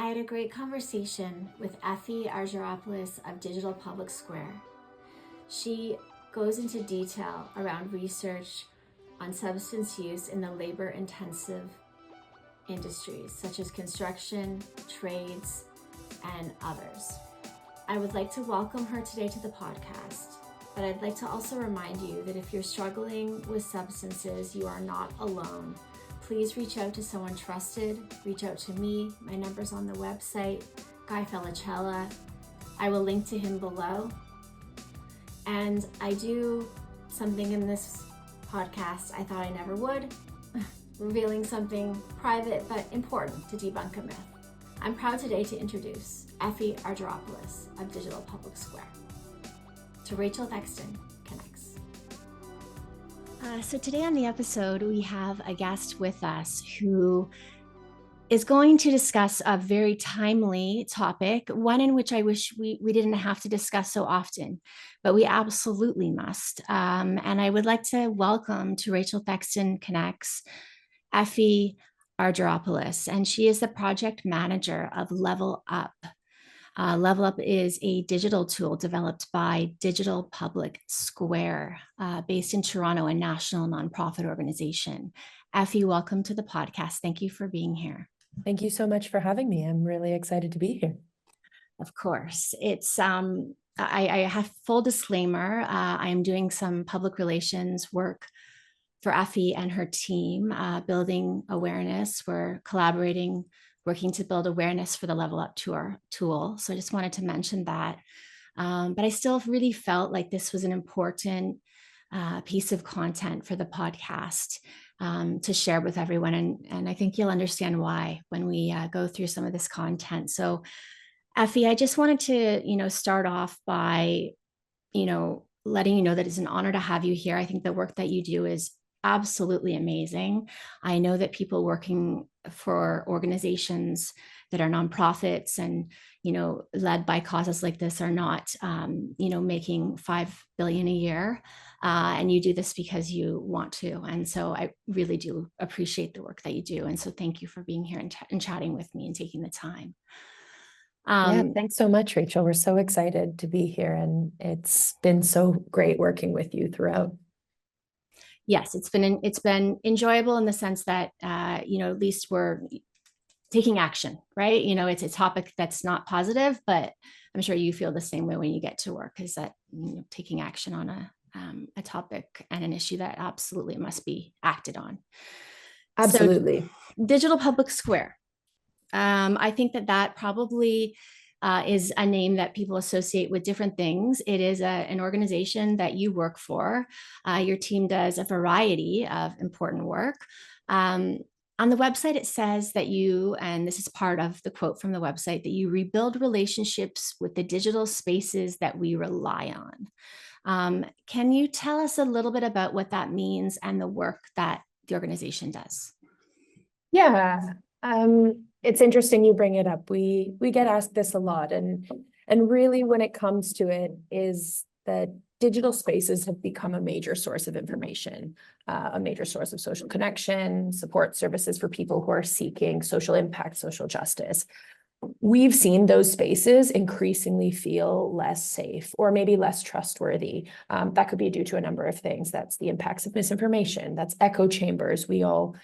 had a great conversation with Effie Argyropoulos of Digital Public Square. She goes into detail around research on substance use in the labor-intensive industries such as construction, trades, and others. I would like to welcome her today to the podcast, but I'd like to also remind you that if you're struggling with substances, you are not alone. Please reach out to someone trusted. Reach out to me. My number's on the website, Guy Felicella. I will link to him below. And I do something in this podcast I thought I never would, revealing something private but important to debunk a myth. I'm proud today to introduce Effie Argyropoulos of Digital Public Square to Rachel Thexton Connects. So today on the episode, we have a guest with us who is going to discuss a very timely topic, one in which I wish we didn't have to discuss so often, but we absolutely must. And I would like to welcome to Rachel Thexton Connects, Effie Argyropoulos, and she is the project manager of Level Up. Level Up is a digital tool developed by Digital Public Square, based in Toronto, a national nonprofit organization. Effie, welcome to the podcast. Thank you for being here. Thank you so much for having me. I'm really excited to be here. Of course. It's I have full disclaimer. I am doing some public relations work for Effie and her team, building awareness. We're collaborating, working to build awareness for the Level Up tool. So I just wanted to mention that. But I still really felt like this was an important piece of content for the podcast to share with everyone. And I think you'll understand why when we go through some of this content. So Effie, I just wanted to, start off by, letting you know that it's an honor to have you here. I think the work that you do is absolutely amazing. I know that people working for organizations that are nonprofits and, led by causes like this are not, making $5 billion a year. And you do this because you want to. And so I really do appreciate the work that you do. And so thank you for being here and chatting with me and taking the time. Yeah, thanks so much, Rachel. We're so excited to be here. And it's been so great working with you throughout. Yes, it's been enjoyable in the sense that, at least we're taking action, right? It's a topic that's not positive, but I'm sure you feel the same way when you get to work, is that taking action on a topic and an issue that absolutely must be acted on. Absolutely. So, Digital Public Square. I think that probably is a name that people associate with different things. It is an organization that you work for. Your team does a variety of important work. On the website, it says that you, and this is part of the quote from the website, that you rebuild relationships with the digital spaces that we rely on. Can you tell us a little bit about what that means and the work that the organization does? Yeah, it's interesting you bring it up. We get asked this a lot, and really when it comes to it is that digital spaces have become a major source of information, a major source of social connection, support services for people who are seeking social impact, social justice. We've seen those spaces increasingly feel less safe or maybe less trustworthy. That could be due to a number of things. That's the impacts of misinformation. That's echo chambers we all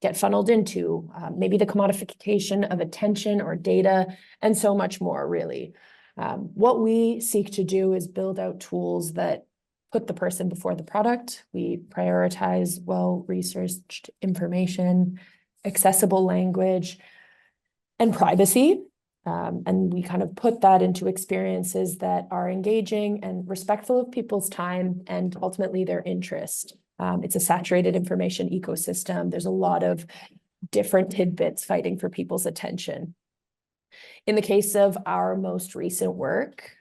get funneled into, maybe the commodification of attention or data, and so much more, really. What we seek to do is build out tools that put the person before the product. We prioritize well-researched information, accessible language, and privacy. And we kind of put that into experiences that are engaging and respectful of people's time and ultimately their interest. It's a saturated information ecosystem. There's a lot of different tidbits fighting for people's attention. In the case of our most recent work,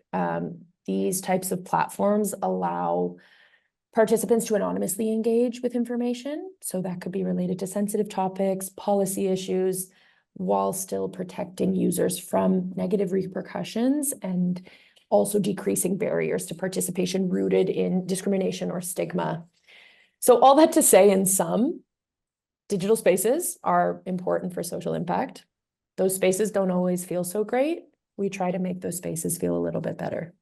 these types of platforms allow participants to anonymously engage with information. So that could be related to sensitive topics, policy issues, while still protecting users from negative repercussions and also decreasing barriers to participation rooted in discrimination or stigma. So all that to say, in sum, digital spaces are important for social impact. those spaces don't always feel so great. We try to make those spaces feel a little bit better.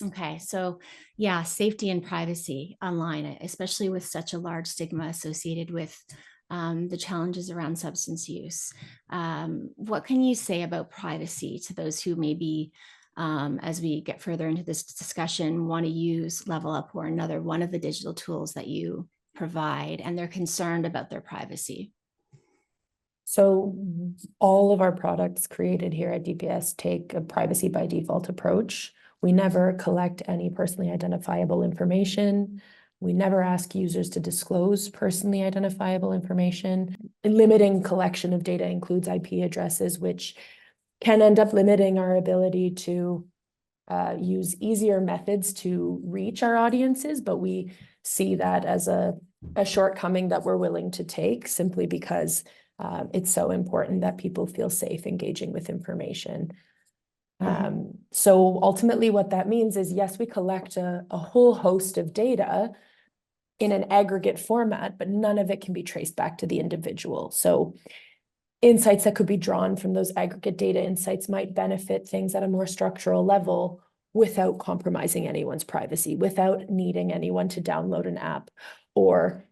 Okay, so yeah, safety and privacy online, especially with such a large stigma associated with the challenges around substance use. What can you say about privacy to those who maybe, as we get further into this discussion, want to use Level Up or another one of the digital tools that you provide, and they're concerned about their privacy? So all of our products created here at DPS take a privacy by default approach. We never collect any personally identifiable information. We never ask users to disclose personally identifiable information. Limiting collection of data includes IP addresses, which can end up limiting our ability to use easier methods to reach our audiences, but we see that as a shortcoming that we're willing to take simply because it's so important that people feel safe engaging with information. So ultimately what that means is, yes, we collect a whole host of data in an aggregate format, but none of it can be traced back to the individual. So insights that could be drawn from those aggregate data insights might benefit things at a more structural level without compromising anyone's privacy, without needing anyone to download an app or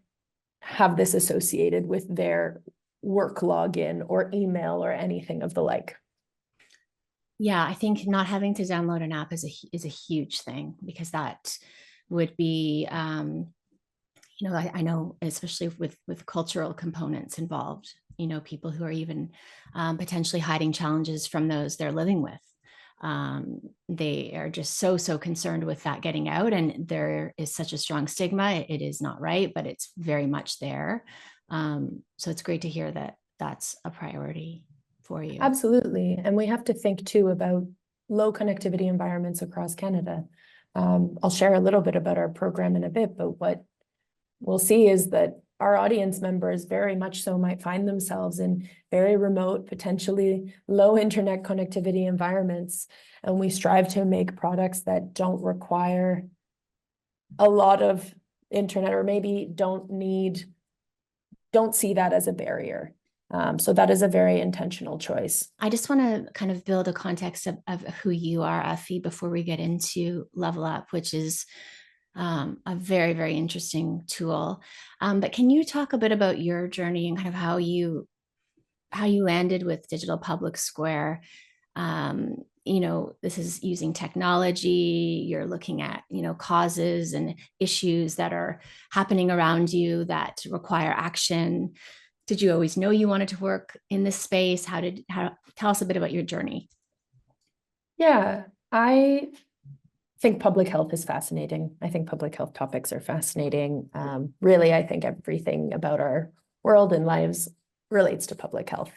have this associated with their work login or email or anything of the like. Yeah, I think not having to download an app is a huge thing, because that would be, I know, especially with cultural components involved, people who are even potentially hiding challenges from those they're living with. They are just so concerned with that getting out, and there is such a strong stigma. It is not right, but it's very much there. So it's great to hear that that's a priority for you. Absolutely. And we have to think too about low connectivity environments across Canada. I'll share a little bit about our program in a bit, but what we'll see is that our audience members very much so might find themselves in very remote, potentially low internet connectivity environments. And we strive to make products that don't require a lot of internet, or maybe don't see that as a barrier. So that is a very intentional choice. I just want to kind of build a context of who you are, Effie, before we get into Level Up, which is a very interesting tool. But can you talk a bit about your journey and kind of how you landed with Digital Public Square? This is using technology. You're looking at, causes and issues that are happening around you that require action. Did you always know you wanted to work in this space? Tell us a bit about your journey? Yeah, I think public health is fascinating. I think public health topics are fascinating. Really, I think everything about our world and lives relates to public health.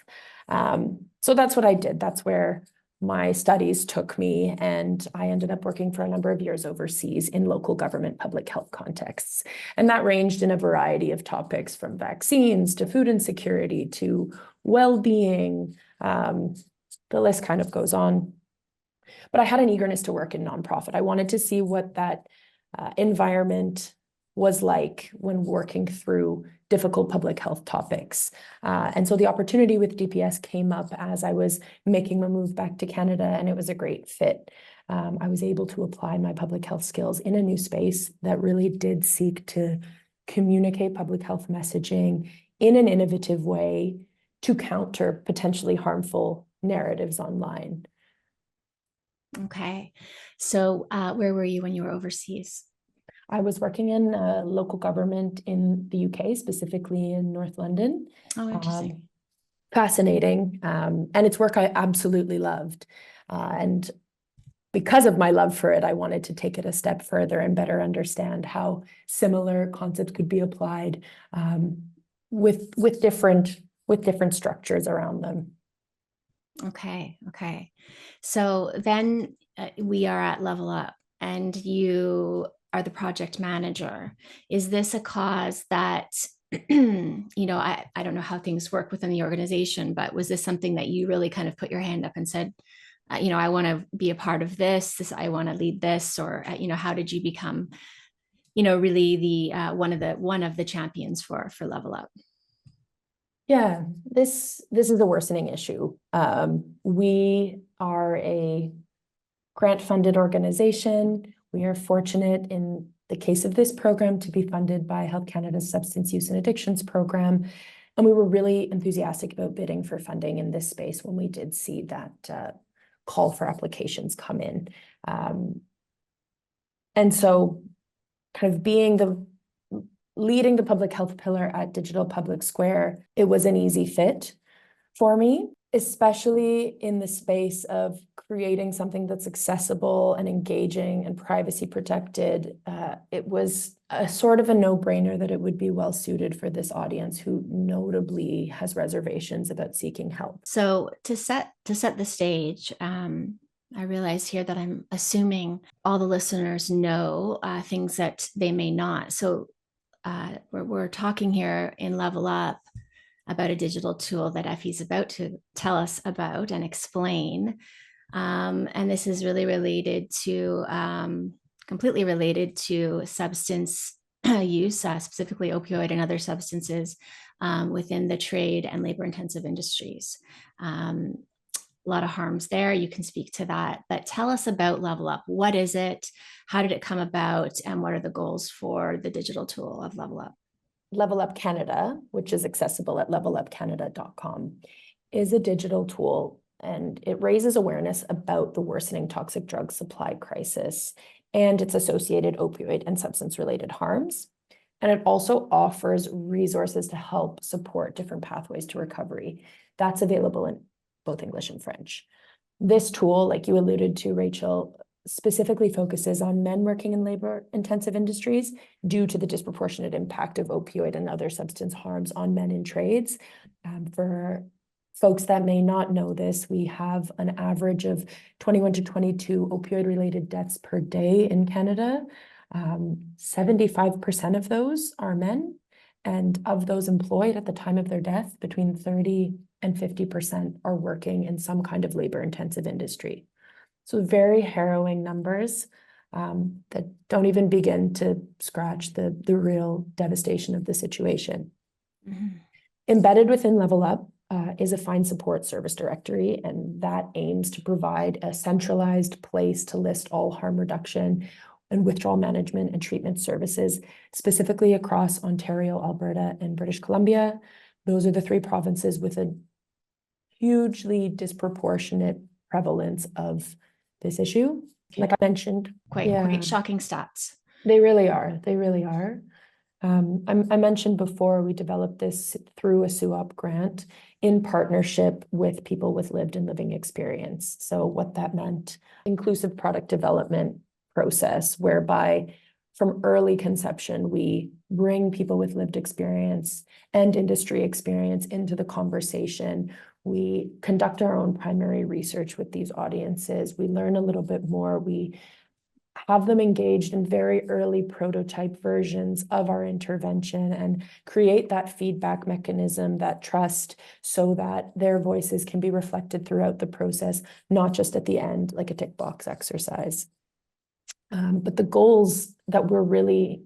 So that's what I did. That's where my studies took me, and I ended up working for a number of years overseas in local government public health contexts. And that ranged in a variety of topics, from vaccines to food insecurity to well-being. The list kind of goes on. But I had an eagerness to work in nonprofit. I wanted to see what that environment was like when working through difficult public health topics. And so the opportunity with DPS came up as I was making my move back to Canada, and it was a great fit. I was able to apply my public health skills in a new space that really did seek to communicate public health messaging in an innovative way to counter potentially harmful narratives online. Okay. So where were you when you were overseas? I was working in local government in the UK, specifically in North London. Oh, interesting. Fascinating. And it's work I absolutely loved. And because of my love for it, I wanted to take it a step further and better understand how similar concepts could be applied with different structures around them. Okay. So then we are at Level Up, and you are the project manager. Is this a cause that, I don't know how things work within the organization, but was this something that you really kind of put your hand up and said, I want to be a part of this, I want to lead this, or, how did you become, really the one of the champions for Level Up? Yeah, this is a worsening issue. We are a grant-funded organization. We are fortunate in the case of this program to be funded by Health Canada's Substance Use and Addictions Program. And we were really enthusiastic about bidding for funding in this space when we did see that call for applications come in. And so kind of leading the public health pillar at Digital Public Square, it was an easy fit for me, especially in the space of creating something that's accessible and engaging and privacy protected. It was a sort of a no-brainer that it would be well suited for this audience who notably has reservations about seeking help. So to set the stage, I realize here that I'm assuming all the listeners know things that they may not. So we're talking here in Level Up about a digital tool that Effie's about to tell us about and explain. And this is really completely related to substance use, specifically opioid and other substances within the trade and labor-intensive industries. A lot of harms there. You can speak to that, but tell us about Level Up. What is it? How did it come about? And what are the goals for the digital tool of Level Up? Level Up Canada, which is accessible at levelupcanada.com, is a digital tool, and it raises awareness about the worsening toxic drug supply crisis and its associated opioid and substance-related harms. And it also offers resources to help support different pathways to recovery. That's available in both English and French. This tool, like you alluded to, Rachel, specifically focuses on men working in labor-intensive industries due to the disproportionate impact of opioid and other substance harms on men in trades. For folks that may not know this, we have an average of 21 to 22 opioid-related deaths per day in Canada. 75% of those are men, and of those employed at the time of their death, between 30 and 50% are working in some kind of labor-intensive industry. So very harrowing numbers that don't even begin to scratch the real devastation of the situation. Mm-hmm. Embedded within Level Up is a Find Support service directory, and that aims to provide a centralized place to list all harm reduction and withdrawal management and treatment services, specifically across Ontario, Alberta, and British Columbia. Those are the three provinces with a hugely disproportionate prevalence of this issue. Like I mentioned, quite shocking stats. They really are. They really are. I mentioned before, we developed this through a SUOP grant in partnership with people with lived and living experience. So what that meant, inclusive product development process, whereby from early conception, we bring people with lived experience and industry experience into the conversation. We conduct our own primary research with these audiences. We learn a little bit more. We have them engaged in very early prototype versions of our intervention and create that feedback mechanism, that trust, so that their voices can be reflected throughout the process, not just at the end, like a tick box exercise. But the goals that we're really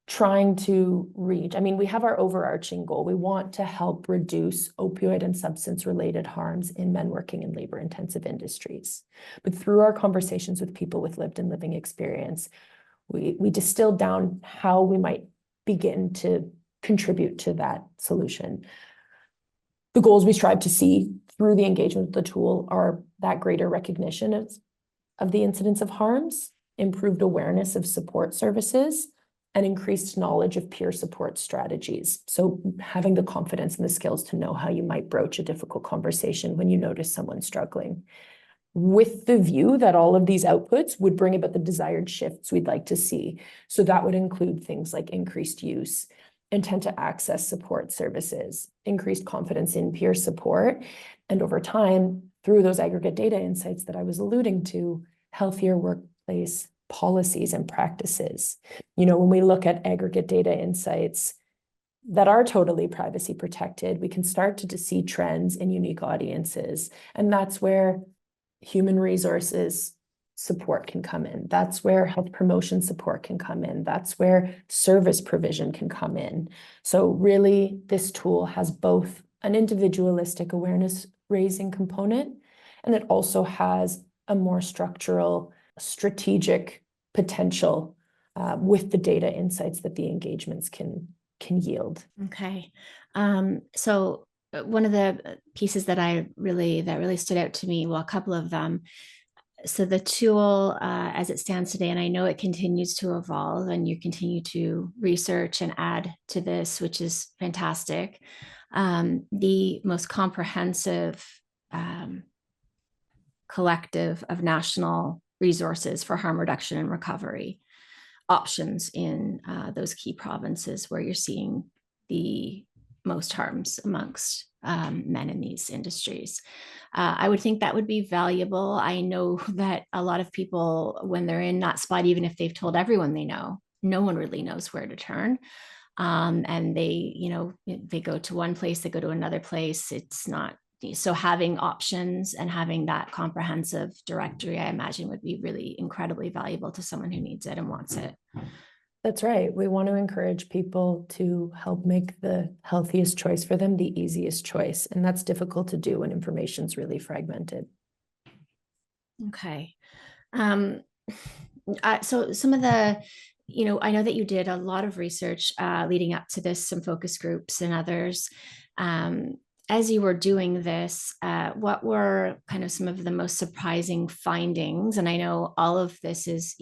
trying to reach, I mean, we have our overarching goal. We want to help reduce opioid and substance-related harms in men working in labor-intensive industries. But through our conversations with people with lived and living experience, we distilled down how we might begin to contribute to that solution. The goals we strive to see through the engagement with the tool are that greater recognition of the incidence of harms, improved awareness of support services, and increased knowledge of peer support strategies. So having the confidence and the skills to know how you might broach a difficult conversation when you notice someone struggling, with the view that all of these outputs would bring about the desired shifts we'd like to see. So that would include things like increased use, intent to access support services, increased confidence in peer support, and over time, through those aggregate data insights that I was alluding to, healthier workplace policies and practices. You know, when we look at aggregate data insights that are totally privacy protected, we can start to see trends in unique audiences. And that's where human resources support can come in. That's where health promotion support can come in. That's where service provision can come in. So really, this tool has both an individualistic awareness raising component, and it also has a more structural, strategic potential with the data insights that the engagements can yield. Okay. So one of the pieces that really stood out to me, well, a couple of them. So the tool as it stands today, and I know it continues to evolve and you continue to research and add to this, which is fantastic. The most comprehensive collective of national resources for harm reduction and recovery options in those key provinces where you're seeing the most harms amongst men in these industries. I would think that would be valuable. I know that a lot of people, when they're in that spot, even if they've told everyone they know, no one really knows where to turn. And they go to one place, they go to another place. It's not, so having options and having that comprehensive directory, I imagine, would be really incredibly valuable to someone who needs it and wants it. That's right. We want to encourage people to help make the healthiest choice for them the easiest choice. And that's difficult to do when information's really fragmented. Okay. So some of the, I know that you did a lot of research leading up to this, some focus groups and others. As you were doing this, what were kind of some of the most surprising findings? And I know all of this is,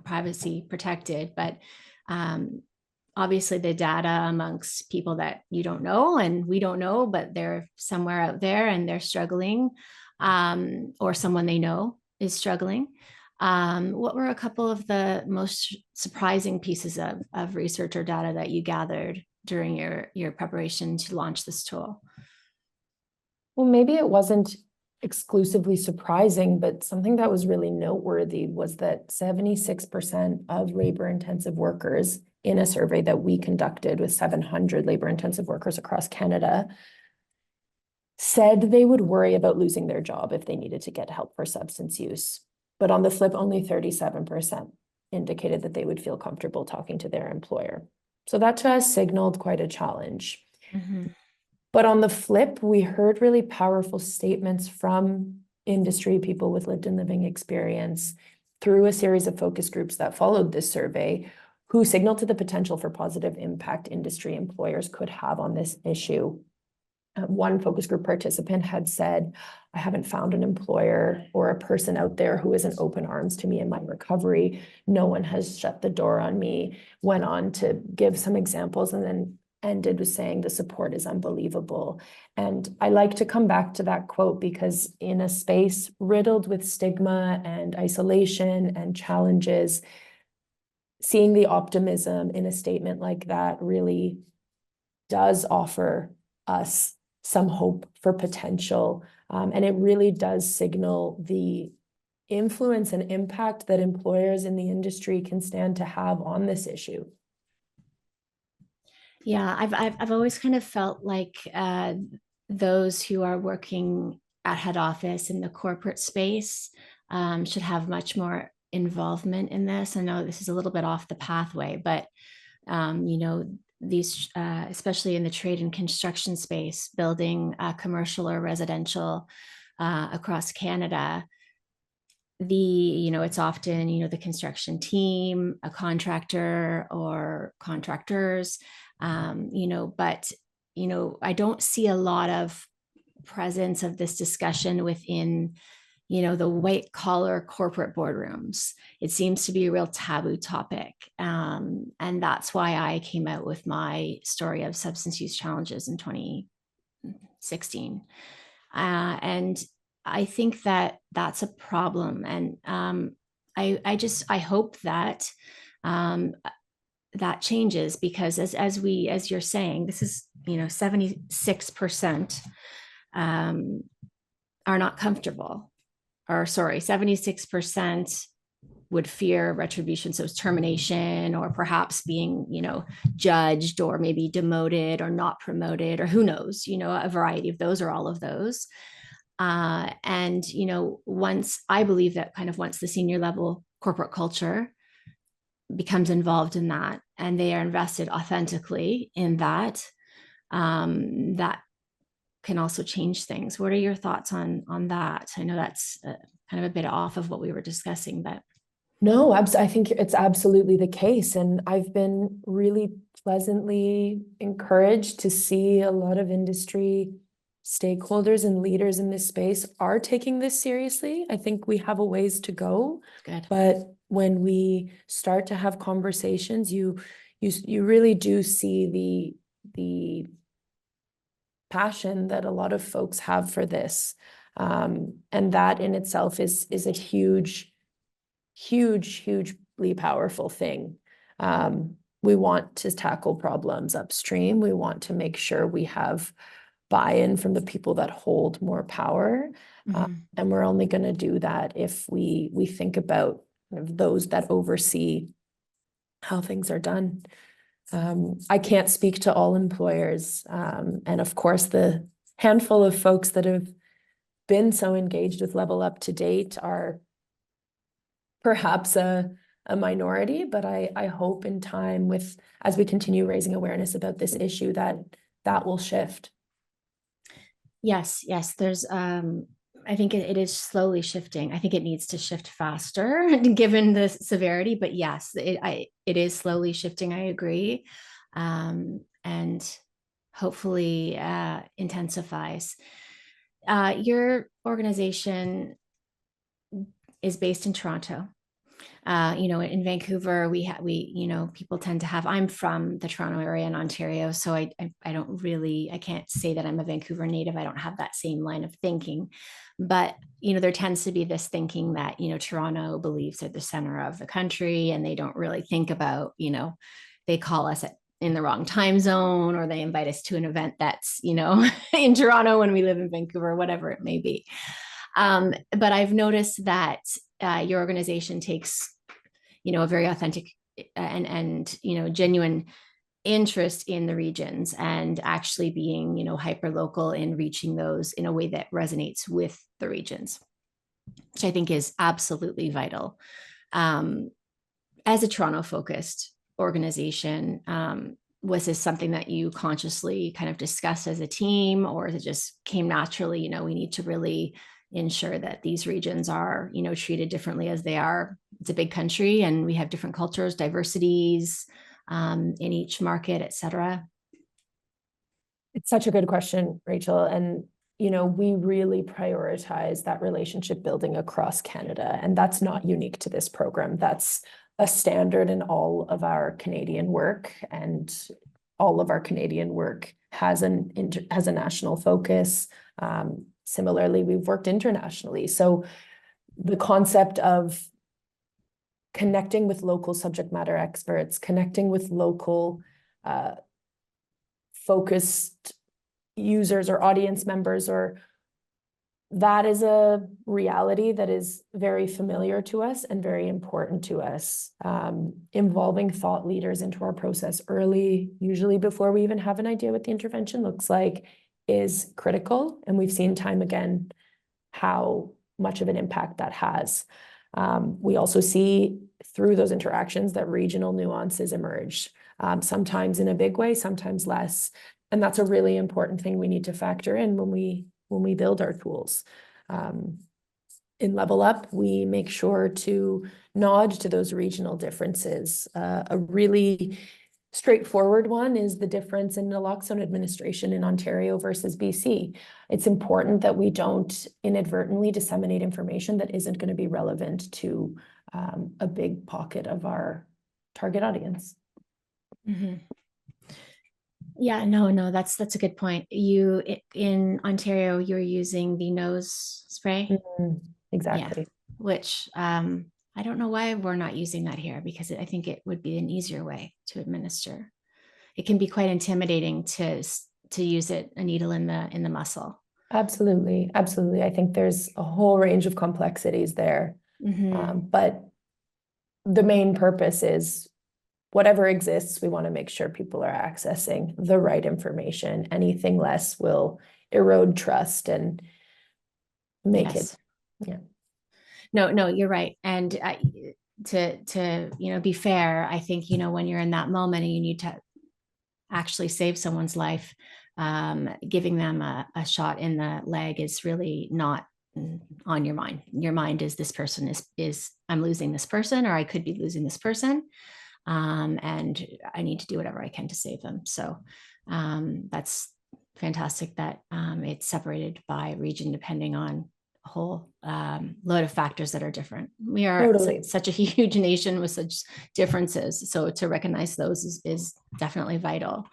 privacy protected, but obviously the data amongst people that you don't know and we don't know, but they're somewhere out there and they're struggling, or someone they know is struggling. What were a couple of the most surprising pieces of research or data that you gathered during your preparation to launch this tool? Well, maybe it wasn't exclusively surprising, but something that was really noteworthy was that 76% of labor-intensive workers in a survey that we conducted with 700 labor-intensive workers across Canada said they would worry about losing their job if they needed to get help for substance use. But on the flip, only 37% indicated that they would feel comfortable talking to their employer. So that to us signaled quite a challenge. Mm-hmm. But on the flip, we heard really powerful statements from industry people with lived and living experience through a series of focus groups that followed this survey, who signaled to the potential for positive impact industry employers could have on this issue. One focus group participant had said, I haven't found an employer or a person out there who isn't open arms to me in my recovery. No one has shut the door on me. Went on to give some examples and then ended with saying the support is unbelievable. And I like to come back to that quote because in a space riddled with stigma and isolation and challenges, seeing the optimism in a statement like that really does offer us some hope for potential. And it really does signal the influence and impact that employers in the industry can stand to have on this issue. Yeah, I've always kind of felt like those who are working at head office in the corporate space should have much more involvement in this. I know this is a little bit off the pathway, but these, especially in the trade and construction space, building commercial or residential across Canada, it's often, the construction team, a contractor or contractors, but, I don't see a lot of presence of this discussion within, the white collar corporate boardrooms. It seems to be a real taboo topic. And that's why I came out with my story of substance use challenges in 2016. And I think that that's a problem. And I hope that that changes, because as you're saying, this is, 76% are not comfortable, or sorry, 76% would fear retribution. So it's termination, or perhaps being, judged, or maybe demoted or not promoted, or who knows, a variety of those, or all of those. And, once I believe that once the senior level corporate culture becomes involved in that and they are invested authentically in that, that can also change things. What are your thoughts on that? I know that's kind of a bit off of what we were discussing, but No, I think it's absolutely the case. And I've been really pleasantly encouraged to see a lot of industry stakeholders and leaders in this space are taking this seriously. I think we have a ways to go, good. but when we start to have conversations, you really do see the passion that a lot of folks have for this. And that in itself is a hugely powerful thing. We want to tackle problems upstream. We want to make sure we have buy-in from the people that hold more power. And we're only going to do that if we think about those that oversee how things are done. I can't speak to all employers. And of course, the handful of folks that have been so engaged with Level Up to date are perhaps a minority, but I hope in time as we continue raising awareness about this issue that will shift. Yes, there's I think it is slowly shifting. I think it needs to shift faster given the severity, but yes, it is slowly shifting. I agree. And hopefully intensifies. Your organization is based in Toronto. In Vancouver, people tend to have, I'm from the Toronto area in Ontario. So I can't say that I'm a Vancouver native. I don't have that same line of thinking, but, there tends to be this thinking that, Toronto believes they're the center of the country and they don't really think about, they call us in the wrong time zone, or they invite us to an event that's, in Toronto when we live in Vancouver, whatever it may be. But I've noticed that your organization takes, a very authentic and genuine interest in the regions, and actually being, hyper local in reaching those in a way that resonates with the regions, which I think is absolutely vital. As a Toronto focused organization, was this something that you consciously kind of discussed as a team, or it just came naturally, we need to really ensure that these regions are, treated differently as they are? It's a big country and we have different cultures, diversities in each market, et cetera. It's such a good question, Rachel. And, we really prioritize that relationship building across Canada. And that's not unique to this program. That's a standard in all of our Canadian work. And all of our Canadian work has a national focus. Similarly, we've worked internationally. So the concept of connecting with local subject matter experts, connecting with local focused users or audience members, or that is a reality that is very familiar to us and very important to us. Involving thought leaders into our process early, usually before we even have an idea what the intervention looks like, is critical. And we've seen time again how much of an impact that has. We also see through those interactions that regional nuances emerge, sometimes in a big way, sometimes less. And that's a really important thing we need to factor in when we build our tools. In Level Up, we make sure to nod to those regional differences. A really straightforward one is the difference in naloxone administration in Ontario versus BC. It's important that we don't inadvertently disseminate information that isn't going to be relevant to a big pocket of our target audience. Mm-hmm. Yeah, no, that's a good point. You in Ontario, you're using the nose spray. Exactly. Yeah, which I don't know why we're not using that here, because I think it would be an easier way to administer. It can be quite intimidating to use a needle in the muscle. Absolutely. I think there's a whole range of complexities there. But the main purpose is whatever exists, we want to make sure people are accessing the right information. Anything less will erode trust and make it. Yeah. No, you're right. And to be fair, I think, when you're in that moment and you need to actually save someone's life, giving them a shot in the leg is really not on your mind. Your mind is, this person is I'm losing this person, or I could be losing this person. And I need to do whatever I can to save them. So that's fantastic that it's separated by region, depending on a whole load of factors that are different. We are Totally. such a huge nation with such differences. So to recognize those is definitely vital.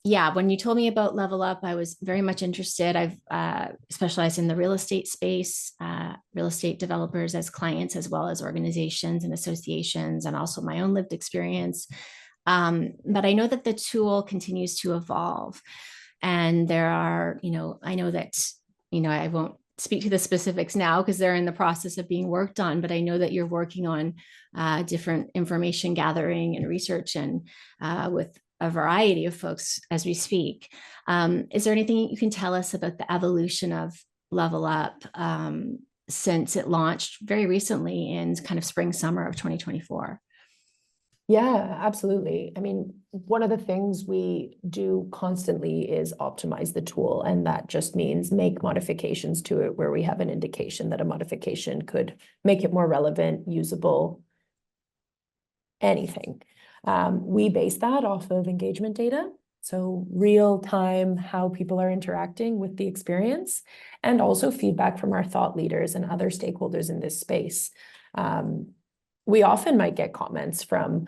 Yeah, when you told me about Level Up, I was very much interested. I've specialized in the real estate space, real estate developers as clients, as well as organizations and associations, and also my own lived experience. But I know that the tool continues to evolve. And there are, I know that, I won't speak to the specifics now because they're in the process of being worked on, but I know that you're working on different information gathering and research, and with a variety of folks as we speak. Is there anything you can tell us about the evolution of Level Up since it launched very recently in kind of spring, summer of 2024? Yeah, absolutely. I mean, one of the things we do constantly is optimize the tool, and that just means make modifications to it where we have an indication that a modification could make it more relevant, usable, anything. We base that off of engagement data. So real time, how people are interacting with the experience, and also feedback from our thought leaders and other stakeholders in this space. We often might get comments from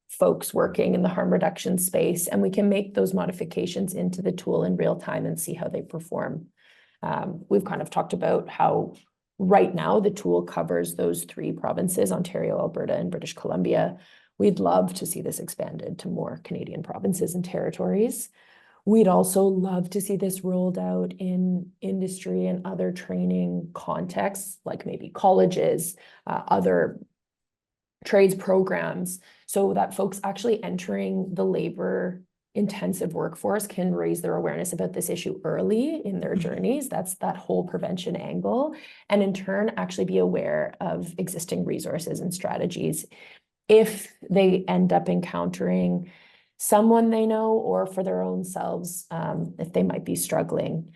folks working in the harm reduction space, and we can make those modifications into the tool in real time and see how they perform. We've kind of talked about how right now the tool covers those 3 provinces, Ontario, Alberta, and British Columbia. We'd love to see this expanded to more Canadian provinces and territories. We'd also love to see this rolled out in industry and other training contexts, like maybe colleges, other trades programs, so that folks actually entering the labor intensive workforce can raise their awareness about this issue early in their journeys. That's that whole prevention angle, and in turn actually be aware of existing resources and strategies if they end up encountering someone they know, or for their own selves, if they might be struggling.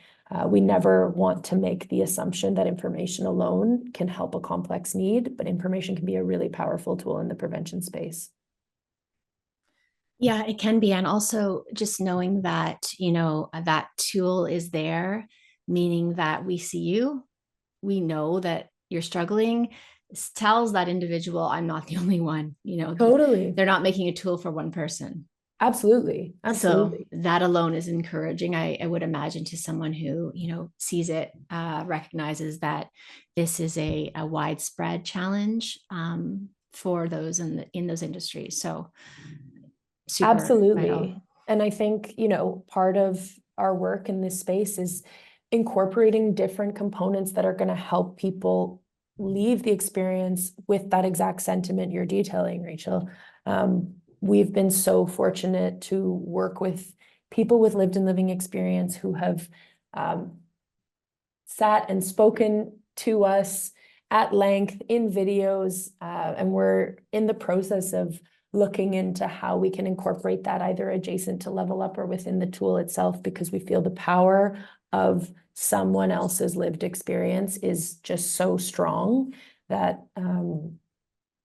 We never want to make the assumption that information alone can help a complex need, but information can be a really powerful tool in the prevention space. Yeah, it can be. And also just knowing that, that tool is there, meaning that we see you, we know that you're struggling, tells that individual, I'm not the only one, Totally. they're not making a tool for one person. Absolutely. So Absolutely. that alone is encouraging, I would imagine, to someone who, sees it, recognizes that this is a widespread challenge for those in those industries. So super Absolutely. vital. And I think, part of our work in this space is incorporating different components that are going to help people leave the experience with that exact sentiment you're detailing, Rachel. We've been so fortunate to work with people with lived and living experience who have sat and spoken to us at length in videos, and we're in the process of looking into how we can incorporate that either adjacent to Level Up or within the tool itself, because we feel the power of someone else's lived experience is just so strong that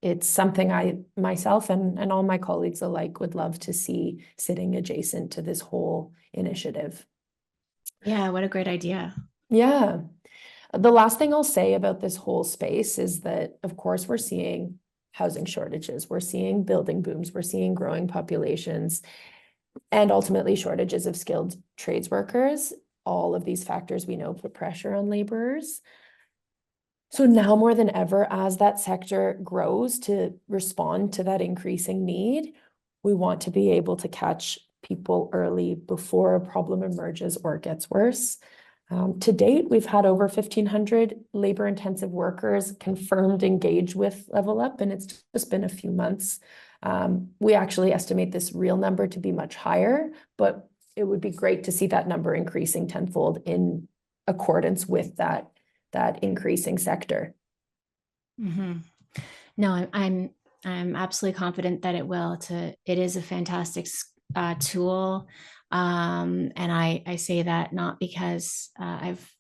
it's something I myself and all my colleagues alike would love to see sitting adjacent to this whole initiative. Yeah, what a great idea. Yeah. The last thing I'll say about this whole space is that, of course, we're seeing housing shortages, we're seeing building booms, we're seeing growing populations, and ultimately shortages of skilled trades workers. All of these factors we know put pressure on laborers. So now more than ever, as that sector grows to respond to that increasing need, we want to be able to catch people early before a problem emerges or gets worse. To date, we've had over 1,500 labor-intensive workers confirmed engaged with Level Up, and it's just been a few months. We actually estimate this real number to be much higher, but it would be great to see that number increasing tenfold in accordance with that increasing sector. Mm-hmm. No, I'm I'm absolutely confident that it will. It is a fantastic tool. And I say that not because I've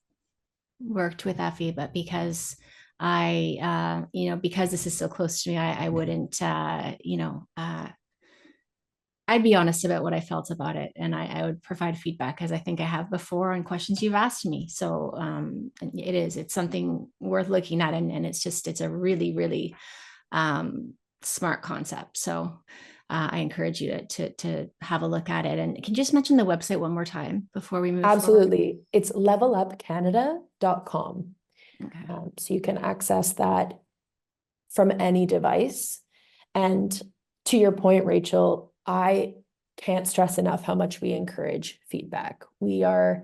worked with Effie, but because because this is so close to me, I wouldn't, I'd be honest about what I felt about it, and I would provide feedback, as I think I have before on questions you've asked me. So it's something worth looking at, and it's a really, really smart concept. So I encourage you to have a look at it. And can you just mention the website one more time before we move forward? Absolutely. It's levelupcanada.com. Okay. So you can access that from any device. And to your point, Rachel, I can't stress enough how much we encourage feedback. We are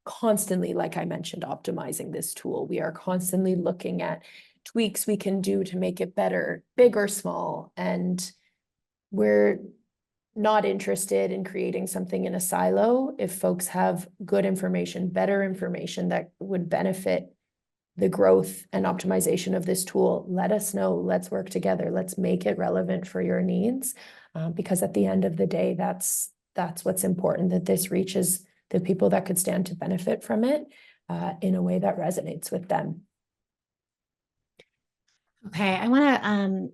constantly, like I mentioned, optimizing this tool. We are constantly looking at tweaks we can do to make it better, big or small. And we're not interested in creating something in a silo. If folks have good information, better information that would benefit the growth and optimization of this tool, let us know. Let's work together. Let's make it relevant for your needs. Because at the end of the day, that's what's important, that this reaches the people that could stand to benefit from it in a way that resonates with them. Okay, I want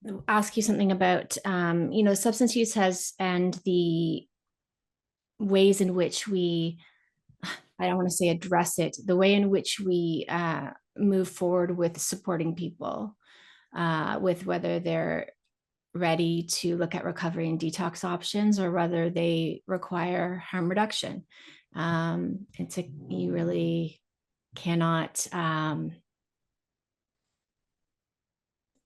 to ask you something about substance use and the ways in which I don't want to say address it, the way in which we move forward with supporting people with whether they're ready to look at recovery and detox options or whether they require harm reduction. You really cannot,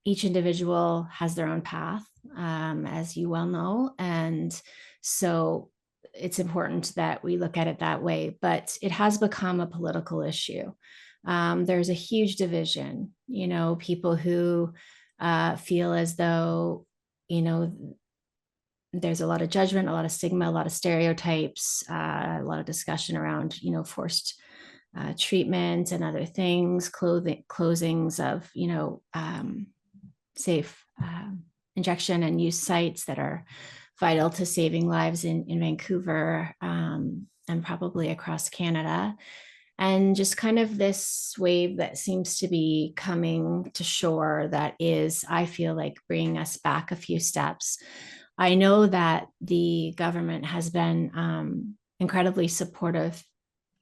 each individual has their own path, as you well know. And so it's important that we look at it that way, but it has become a political issue. There's a huge division, people who feel as though, there's a lot of judgment, a lot of stigma, a lot of stereotypes, a lot of discussion around, forced treatment and other things, closings of, safe injection and use sites that are vital to saving lives in Vancouver and probably across Canada. And just kind of this wave that seems to be coming to shore that is, I feel like, bringing us back a few steps. I know that the government has been incredibly supportive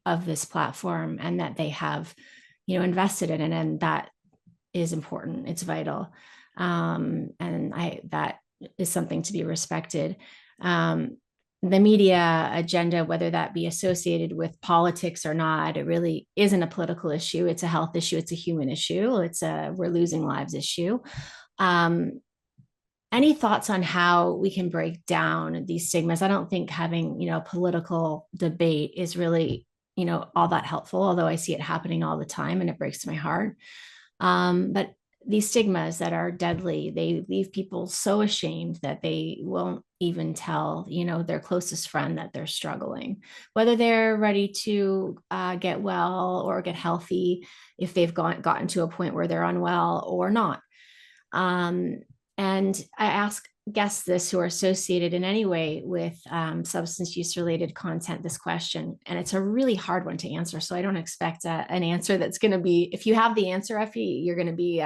of this platform and that they have, invested in it, and that is important. It's vital. That is something to be respected. The media agenda, whether that be associated with politics or not, it really isn't a political issue. It's a health issue. It's a human issue. We're losing lives issue. Any thoughts on how we can break down these stigmas? I don't think having, political debate is really, all that helpful, although I see it happening all the time and it breaks my heart. But these stigmas that are deadly, they leave people so ashamed that they won't even tell, their closest friend that they're struggling, whether they're ready to get well or get healthy, if they've gotten to a point where they're unwell or not. And I ask guests this who are associated in any way with substance use related content this question, and it's a really hard one to answer, so I don't expect an answer that's going to be, if you have the answer, Effie, you're going to be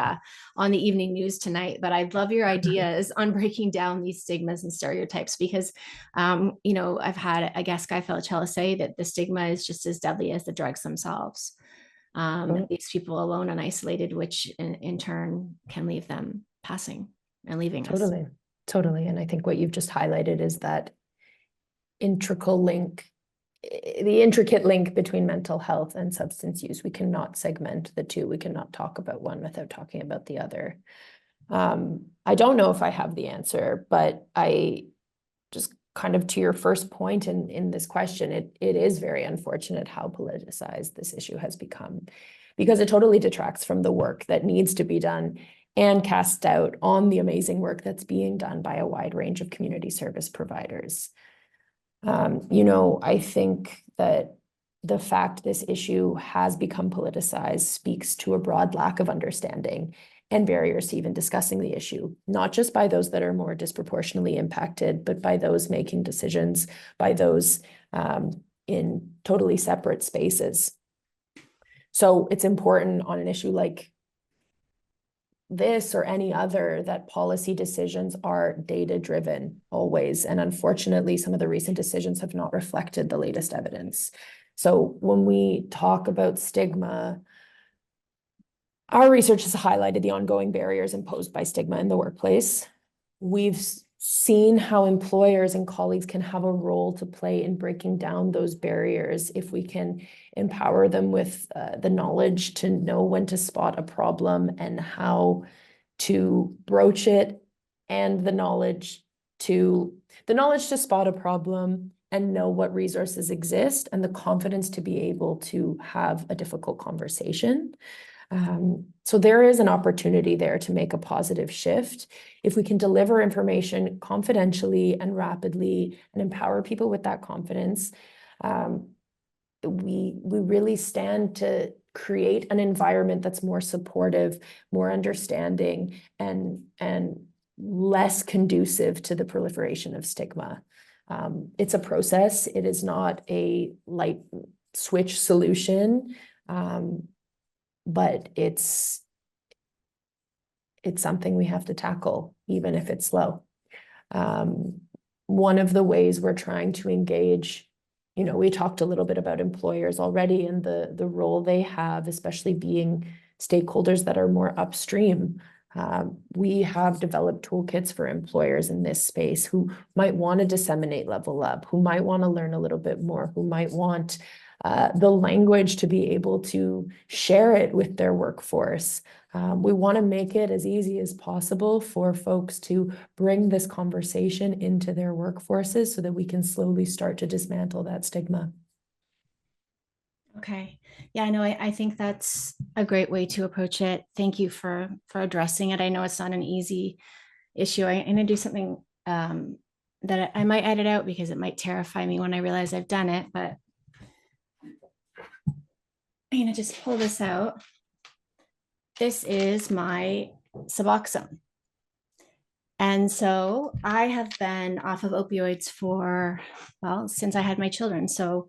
on the evening news tonight. But I'd love your ideas on breaking down these stigmas and stereotypes, because I've had a guest, Guy Felicello, say that the stigma is just as deadly as the drugs themselves. These people alone and isolated, which in turn can leave them passing and leaving us. Totally. And I think what you've just highlighted is that the intricate link between mental health and substance use. We cannot segment the two. We cannot talk about one without talking about the other. I don't know if I have the answer, but I just kind of, to your first point in this question, it is very unfortunate how politicized this issue has become, because it totally detracts from the work that needs to be done and casts doubt on the amazing work that's being done by a wide range of community service providers. I think that the fact this issue has become politicized speaks to a broad lack of understanding and barriers to even discussing the issue, not just by those that are more disproportionately impacted, but by those making decisions, by those in totally separate spaces. So it's important on an issue like this or any other that policy decisions are data-driven always. And unfortunately, some of the recent decisions have not reflected the latest evidence. So when we talk about stigma, our research has highlighted the ongoing barriers imposed by stigma in the workplace. We've seen how employers and colleagues can have a role to play in breaking down those barriers if we can empower them with the knowledge to know when to spot a problem and how to broach it, and the knowledge to spot a problem and know what resources exist, and the confidence to be able to have a difficult conversation. So there is an opportunity there to make a positive shift. If we can deliver information confidentially and rapidly and empower people with that confidence, we really stand to create an environment that's more supportive, more understanding, and less conducive to the proliferation of stigma. It's a process. It is not a light switch solution. But it's something we have to tackle, even if it's slow. One of the ways we're trying to engage, we talked a little bit about employers already and the role they have, especially being stakeholders that are more upstream. We have developed toolkits for employers in this space who might want to disseminate Level Up, who might want to learn a little bit more, who might want the language to be able to share it with their workforce. We want to make it as easy as possible for folks to bring this conversation into their workforces so that we can slowly start to dismantle that stigma. Okay. Yeah, no, I think that's a great way to approach it. Thank you for addressing it. I know it's not an easy issue. I'm going to do something that I might edit out because it might terrify me when I realize I've done it, but I'm going to just pull this out. This is my Suboxone. And so I have been off of opioids for, well, since I had my children, so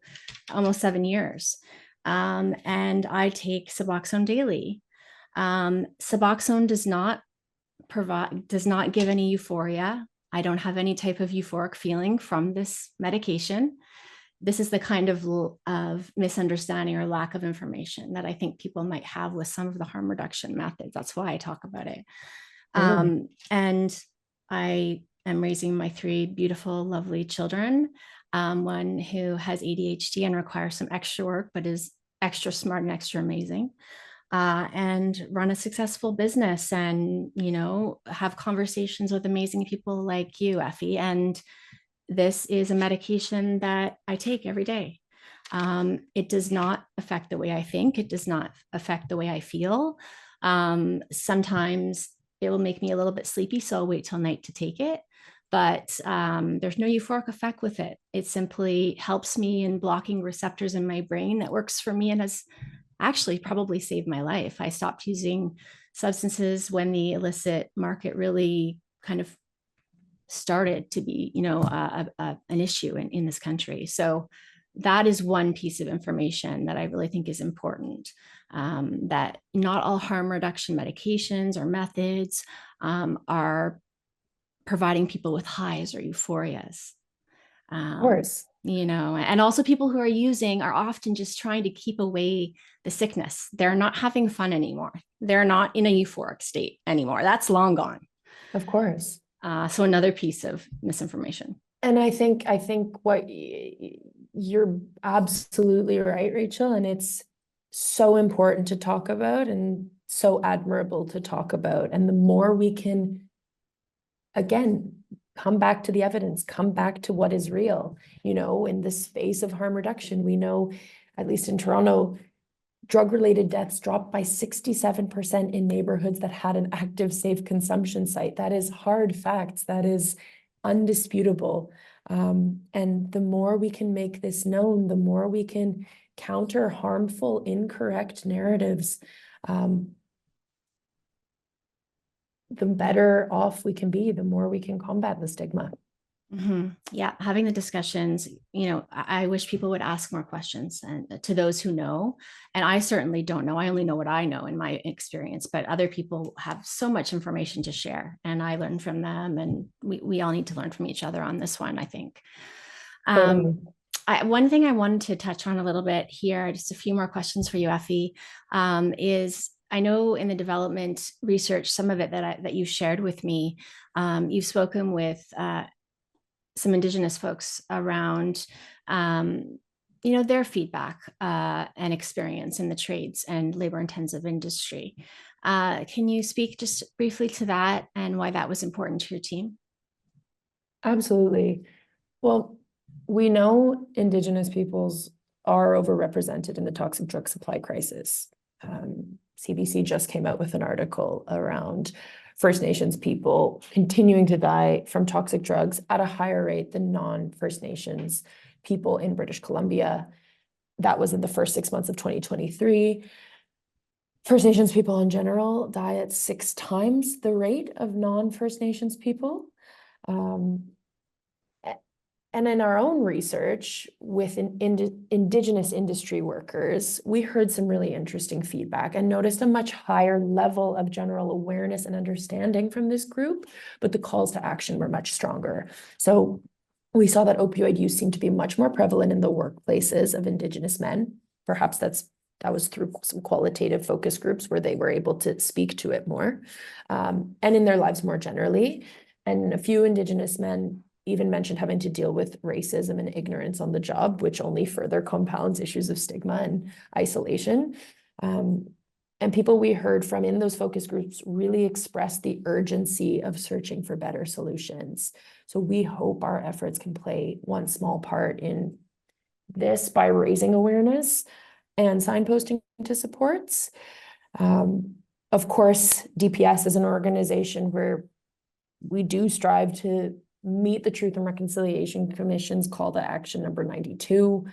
almost 7 years. And I take Suboxone daily. Suboxone does not give any euphoria. I don't have any type of euphoric feeling from this medication. This is the kind of misunderstanding or lack of information that I think people might have with some of the harm reduction methods. That's why I talk about it. And I am raising my 3 beautiful, lovely children. One who has ADHD and requires some extra work, but is extra smart and extra amazing. And run a successful business and, have conversations with amazing people like you, Effie. And this is a medication that I take every day. It does not affect the way I think. It does not affect the way I feel. Sometimes it will make me a little bit sleepy, so I'll wait till night to take it. But there's no euphoric effect with it. It simply helps me in blocking receptors in my brain that works for me and has actually probably saved my life. I stopped using substances when the illicit market really kind of started to be, an issue in this country. So that is one piece of information that I really think is important, that not all harm reduction medications or methods are providing people with highs or euphorias. Of course. And also people who are using are often just trying to keep away the sickness. They're not having fun anymore. They're not in a euphoric state anymore. That's long gone. Of course. So another piece of misinformation. And I think what you're absolutely right, Rachel, and it's so important to talk about and so admirable to talk about. And the more we can, again, come back to the evidence, come back to what is real, in the space of harm reduction, we know, at least in Toronto, drug-related deaths dropped by 67% in neighborhoods that had an active safe consumption site. That is hard facts. That is undisputable. And the more we can make this known, the more we can counter harmful, incorrect narratives. the better off we can be, the more we can combat the stigma. Yeah, having the discussions, I wish people would ask more questions and to those who know. And I certainly don't know. I only know what I know in my experience, but other people have so much information to share, and I learn from them, and we all need to learn from each other on this one, I think. Totally. One thing I wanted to touch on a little bit here, just a few more questions for you, Effie, is I know in the development research, some of it that you shared with me, you've spoken with some Indigenous folks around, their feedback and experience in the trades and labor-intensive industry. Can you speak just briefly to that and why that was important to your team? Absolutely. Well, we know Indigenous peoples are overrepresented in the toxic drug supply crisis. CBC just came out with an article around First Nations people continuing to die from toxic drugs at a higher rate than non-First Nations people in British Columbia. That was in the first 6 months of 2023. First Nations people in general die at 6 times the rate of non-First Nations people. And in our own research with Indigenous industry workers, we heard some really interesting feedback and noticed a much higher level of general awareness and understanding from this group, but the calls to action were much stronger. So we saw that opioid use seemed to be much more prevalent in the workplaces of Indigenous men. Perhaps that was through some qualitative focus groups where they were able to speak to it more, and in their lives more generally. And a few Indigenous men even mentioned having to deal with racism and ignorance on the job, which only further compounds issues of stigma and isolation. And people we heard from in those focus groups really expressed the urgency of searching for better solutions. So we hope our efforts can play one small part in this by raising awareness and signposting to supports. Of course, DPS is an organization where we do strive to meet the Truth and Reconciliation Commission's call to action number 92.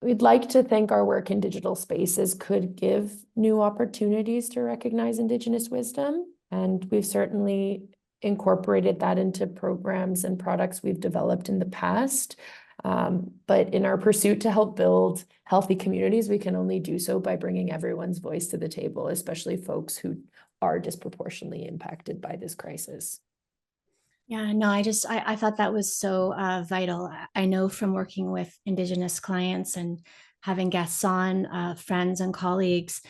We'd like to think our work in digital spaces could give new opportunities to recognize Indigenous wisdom, and we've certainly incorporated that into programs and products we've developed in the past. But in our pursuit to help build healthy communities, we can only do so by bringing everyone's voice to the table, especially folks who are disproportionately impacted by this crisis. Yeah, no, I thought that was so vital. I know from working with Indigenous clients and having guests on, friends and colleagues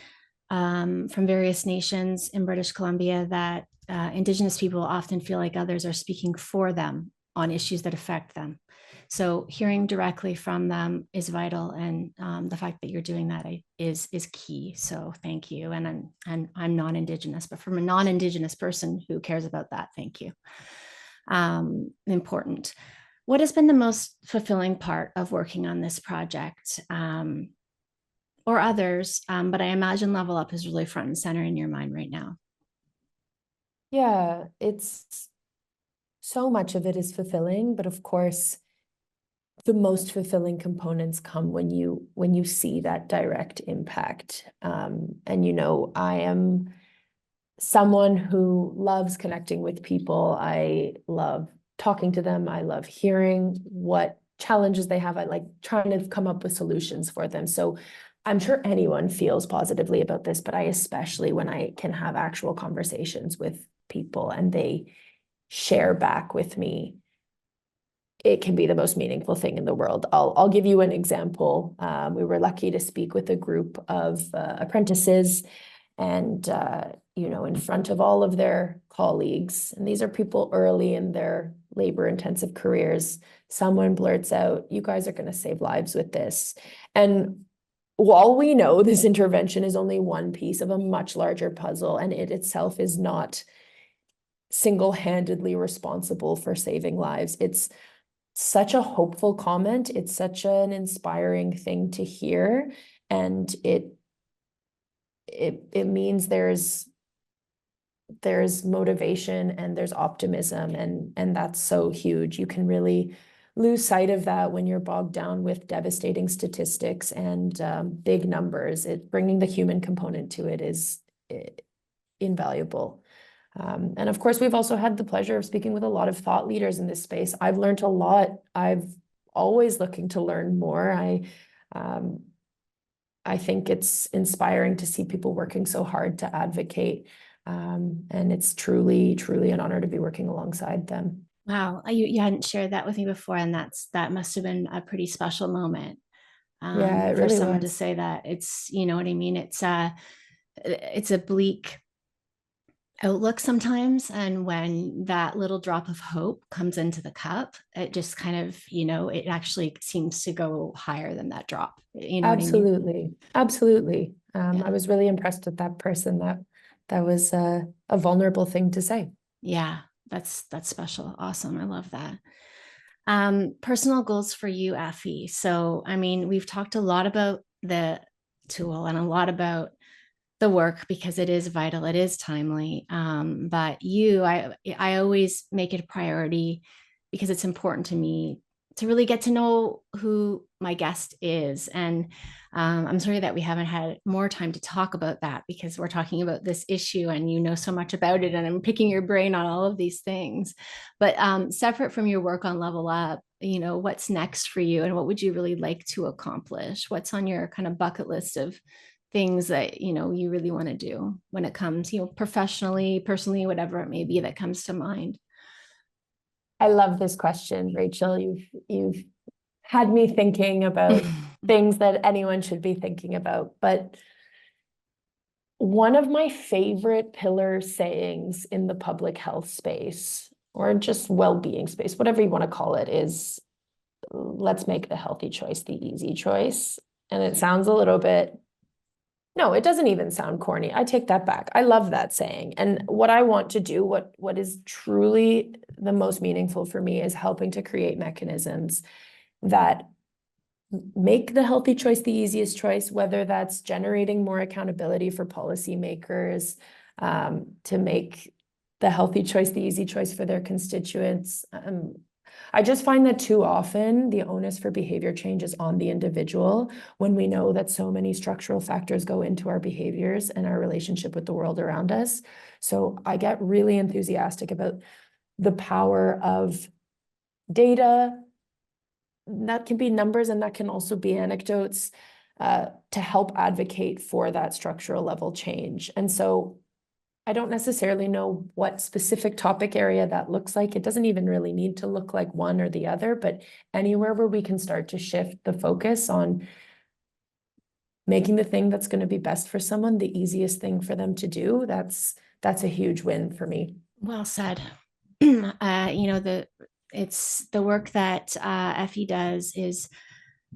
from various nations in British Columbia, that Indigenous people often feel like others are speaking for them on issues that affect them. So hearing directly from them is vital, and the fact that you're doing that is key. So thank you. And I'm non-Indigenous, but from a non-Indigenous person who cares about that, thank you. Important. What has been the most fulfilling part of working on this project, or others? But I imagine Level Up is really front and center in your mind right now. Yeah, it's so much of it is fulfilling, but of course, the most fulfilling components come when you see that direct impact. And I am someone who loves connecting with people. I love talking to them. I love hearing what challenges they have. I like trying to come up with solutions for them. So I'm sure anyone feels positively about this, but I especially when I can have actual conversations with people and they share back with me, it can be the most meaningful thing in the world. I'll give you an example. We were lucky to speak with a group of apprentices, and in front of all of their colleagues, and these are people early in their labor-intensive careers, someone blurts out, "You guys are going to save lives with this." And while we know this intervention is only one piece of a much larger puzzle, and it itself is not single-handedly responsible for saving lives, it's such a hopeful comment. It's such an inspiring thing to hear, and it means there's motivation and there's optimism, and that's so huge. You can really lose sight of that when you're bogged down with devastating statistics and big numbers. Bringing the human component to it invaluable. And of course, we've also had the pleasure of speaking with a lot of thought leaders in this space. I've learned a lot. I've always looking to learn more. I think it's inspiring to see people working so hard to advocate. And it's truly, truly an honor to be working alongside them. Wow, you hadn't shared that with me before, and that must have been a pretty special moment, Yeah, it for really someone to was. say that. It's, you know what I mean? It's a bleak outlook sometimes, and when that little drop of hope comes into the cup, it just kind of, it actually seems to go higher than that drop. You know what I mean? Absolutely. Absolutely. Yeah. I was really impressed with that person. That was a vulnerable thing to say. Yeah, that's special. Awesome. I love that. Personal goals for you, Effie. So, I mean, we've talked a lot about the tool and a lot about the work because it is vital, it is timely. But I always make it a priority because it's important to me to really get to know who my guest is. And I'm sorry that we haven't had more time to talk about that because we're talking about this issue and you know so much about it. And I'm picking your brain on all of these things. But separate from your work on Level Up, what's next for you and what would you really like to accomplish? What's on your kind of bucket list of things that you really want to do when it comes professionally, personally, whatever it may be that comes to mind? I love this question, Rachel. You've had me thinking about things that anyone should be thinking about. But one of my favorite pillar sayings in the public health space, or just well-being space, whatever you want to call it, is let's make the healthy choice the easy choice. And it sounds a little bit, no, it doesn't even sound corny. I take that back. I love that saying. And what I want to do, what is truly the most meaningful for me is helping to create mechanisms that make the healthy choice the easiest choice, whether that's generating more accountability for policymakers, to make the healthy choice the easy choice for their constituents. I just find that too often the onus for behavior change is on the individual when we know that so many structural factors go into our behaviors and our relationship with the world around us. So I get really enthusiastic about the power of data. That can be numbers and that can also be anecdotes to help advocate for that structural level change. And so I don't necessarily know what specific topic area that looks like. It doesn't even really need to look like one or the other, but anywhere where we can start to shift the focus on making the thing that's going to be best for someone the easiest thing for them to do, that's a huge win for me. Well said. It's the work that Effie does is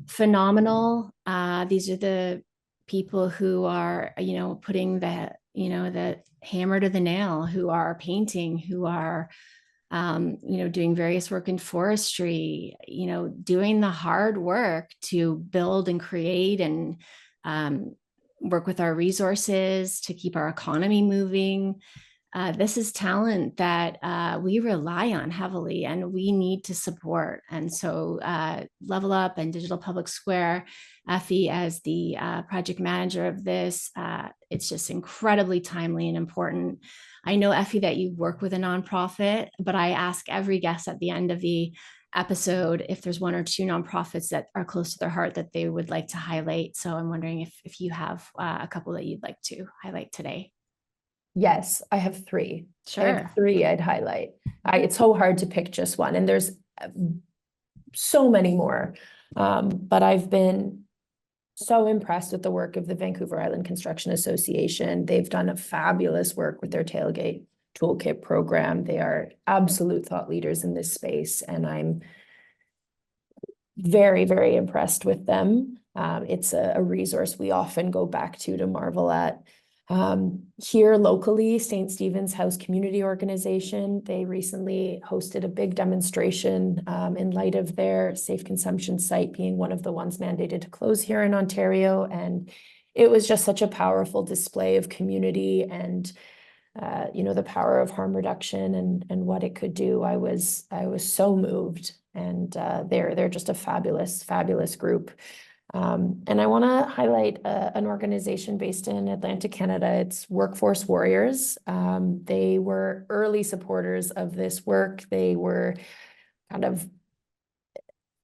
phenomenal. These are the people who are, putting the hammer to the nail, who are painting, who are, doing various work in forestry, doing the hard work to build and create and work with our resources to keep our economy moving. This is talent that we rely on heavily and we need to support. And so Level Up and Digital Public Square, Effie as the project manager of this, it's just incredibly timely and important. I know, Effie, that you work with a nonprofit, but I ask every guest at the end of the episode if there's one or two nonprofits that are close to their heart that they would like to highlight. So I'm wondering if you have a couple that you'd like to highlight today. Yes, I have three. I Sure. have three I'd highlight. It's so hard to pick just one, and there's so many more. But I've been so impressed with the work of the Vancouver Island Construction Association. They've done a fabulous work with their Tailgate Toolkit program. They are absolute thought leaders in this space, and I'm very, very impressed with them. It's a resource we often go back to marvel at. Here locally, St. Stephen's House Community Organization, they recently hosted a big demonstration in light of their safe consumption site being one of the ones mandated to close here in Ontario. And it was just such a powerful display of community and the power of harm reduction and what it could do. I was so moved, and they're just a fabulous, fabulous group. And I want to highlight an organization based in Atlantic, Canada. It's Workforce Warriors. They were early supporters of this work. They were kind of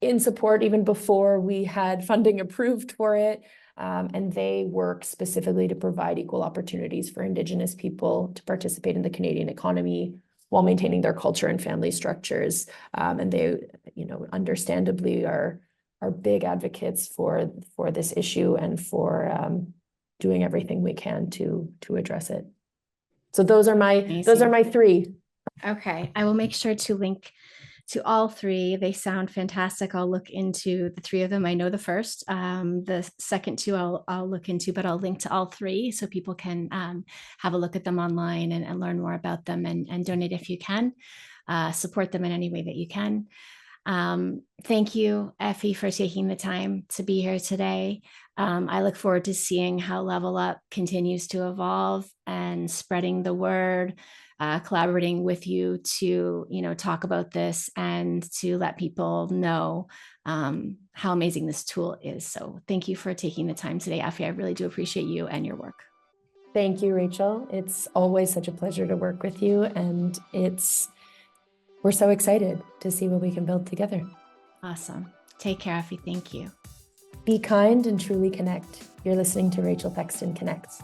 in support even before we had funding approved for it. And they work specifically to provide equal opportunities for Indigenous people to participate in the Canadian economy while maintaining their culture and family structures. And they, understandably are big advocates for this issue and for doing everything we can to address it. So those are my three. Okay, I will make sure to link to all three. They sound fantastic. I'll look into the three of them. I know the first. The second two I'll look into, but I'll link to all three so people can have a look at them online and learn more about them and donate if you can. Support them in any way that you can. Thank you, Effie, for taking the time to be here today. I look forward to seeing how Level Up continues to evolve and spreading the word, collaborating with you to, talk about this and to let people know how amazing this tool is. So thank you for taking the time today, Effie. I really do appreciate you and your work. Thank you, Rachel. It's always such a pleasure to work with you, and we're so excited to see what we can build together. Awesome. Take care, Effie. Thank you. Be kind and truly connect. You're listening to Rachel Thexton Connects.